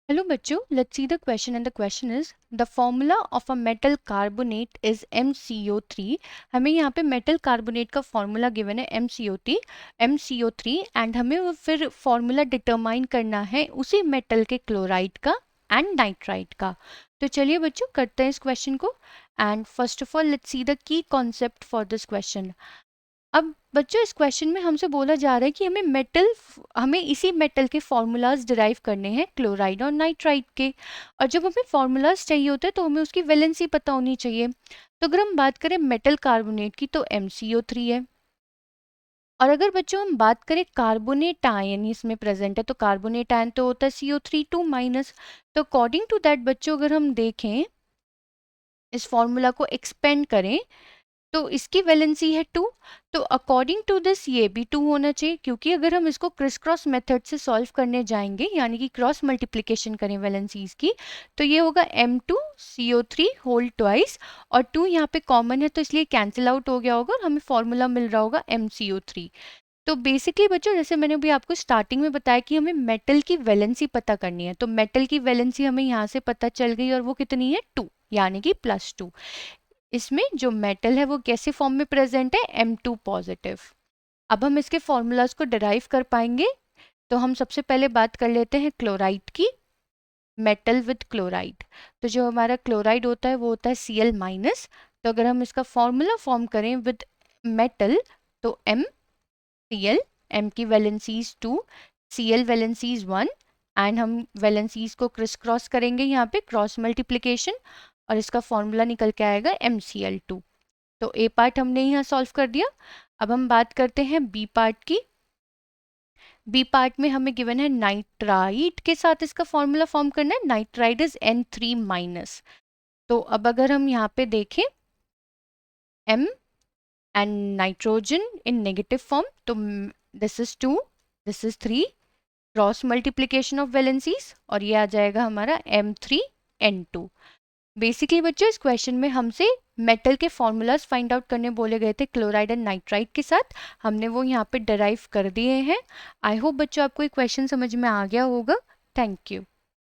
Hello बच्चों, let's see the question and the question is the formula of a metal carbonate is MCO3। हमें यहाँ पे metal carbonate का formula given है MCO3 and हमें वो फिर formula determine करना है उसी metal के chloride का and nitrite का। तो चलिए बच्चों करते हैं इस question को and first of all let's see the key concept for this question। अब बच्चों इस क्वेश्चन में हमसे बोला जा रहा है कि हमें इसी मेटल के फॉर्मूलाज डिराइव करने हैं क्लोराइड और नाइट्राइड के। और जब हमें फॉर्मूलाज चाहिए होते हैं तो हमें उसकी वैलेंसी पता होनी चाहिए। तो अगर हम बात करें मेटल कार्बोनेट की तो MCO3 है। और अगर बच्चों हम बात करें कार्बोनेट आयन इसमें प्रेजेंट है तो कार्बोनेट आयन तो होता है CO3 2-। तो अकॉर्डिंग टू दैट बच्चों अगर हम देखें इस फॉर्मूला को एक्सपेंड करें तो इसकी वैलेंसी है 2। तो अकॉर्डिंग टू दिस ये भी 2 होना चाहिए, क्योंकि अगर हम इसको क्रिस क्रॉस मेथड से सॉल्व करने जाएंगे यानी कि क्रॉस मल्टीप्लिकेशन करें वैलेंसीज की तो ये होगा M2CO3 होल ट्वाइस और 2 यहाँ पे कॉमन है तो इसलिए कैंसिल आउट हो गया होगा और हमें फॉर्मूला मिल रहा होगा MCO3। तो बेसिकली बच्चों जैसे मैंने अभी आपको स्टार्टिंग में बताया कि हमें मेटल की वैलेंसी पता करनी है, तो मेटल की वैलेंसी हमें यहाँ से पता चल गई और वो कितनी है 2 यानी कि +2। इसमें जो मेटल है वो कैसे फॉर्म में प्रेजेंट है M2 पॉजिटिव। अब हम इसके फॉर्मूलाज को डिराइव कर पाएंगे। तो हम सबसे पहले बात कर लेते हैं क्लोराइड की, मेटल विद क्लोराइड। तो जो हमारा क्लोराइड होता है वो होता है Cl-। तो अगर हम इसका फॉर्मूला फॉर्म करें विद मेटल तो MCl, M की वैलेंसीज 2, Cl वैलेंसीज 1 एंड हम वैलेंसीज को क्रिस क्रॉस करेंगे यहाँ पे क्रॉस मल्टीप्लिकेशन और इसका फॉर्मूला निकल के आएगा MCl2। तो ए पार्ट हमने यहाँ सॉल्व कर दिया। अब हम बात करते हैं बी पार्ट की। बी पार्ट में हमें गिवन है नाइट्राइड के साथ इसका फॉर्मूला फॉर्म करना है, नाइट्राइड इज N3-। तो अब अगर हम यहाँ पे देखें M and nitrogen in negative form तो this is 2, this is 3, cross multiplication of valencies और ये आ जाएगा हमारा M3N2। बेसिकली बच्चों इस क्वेश्चन में हमसे मेटल के फॉर्मूलाज फाइंड आउट करने बोले गए थे क्लोराइड एंड नाइट्राइड के साथ, हमने वो यहाँ पे डिराइव कर दिए हैं। आई होप बच्चों आपको ये क्वेश्चन समझ में आ गया होगा। Thank you.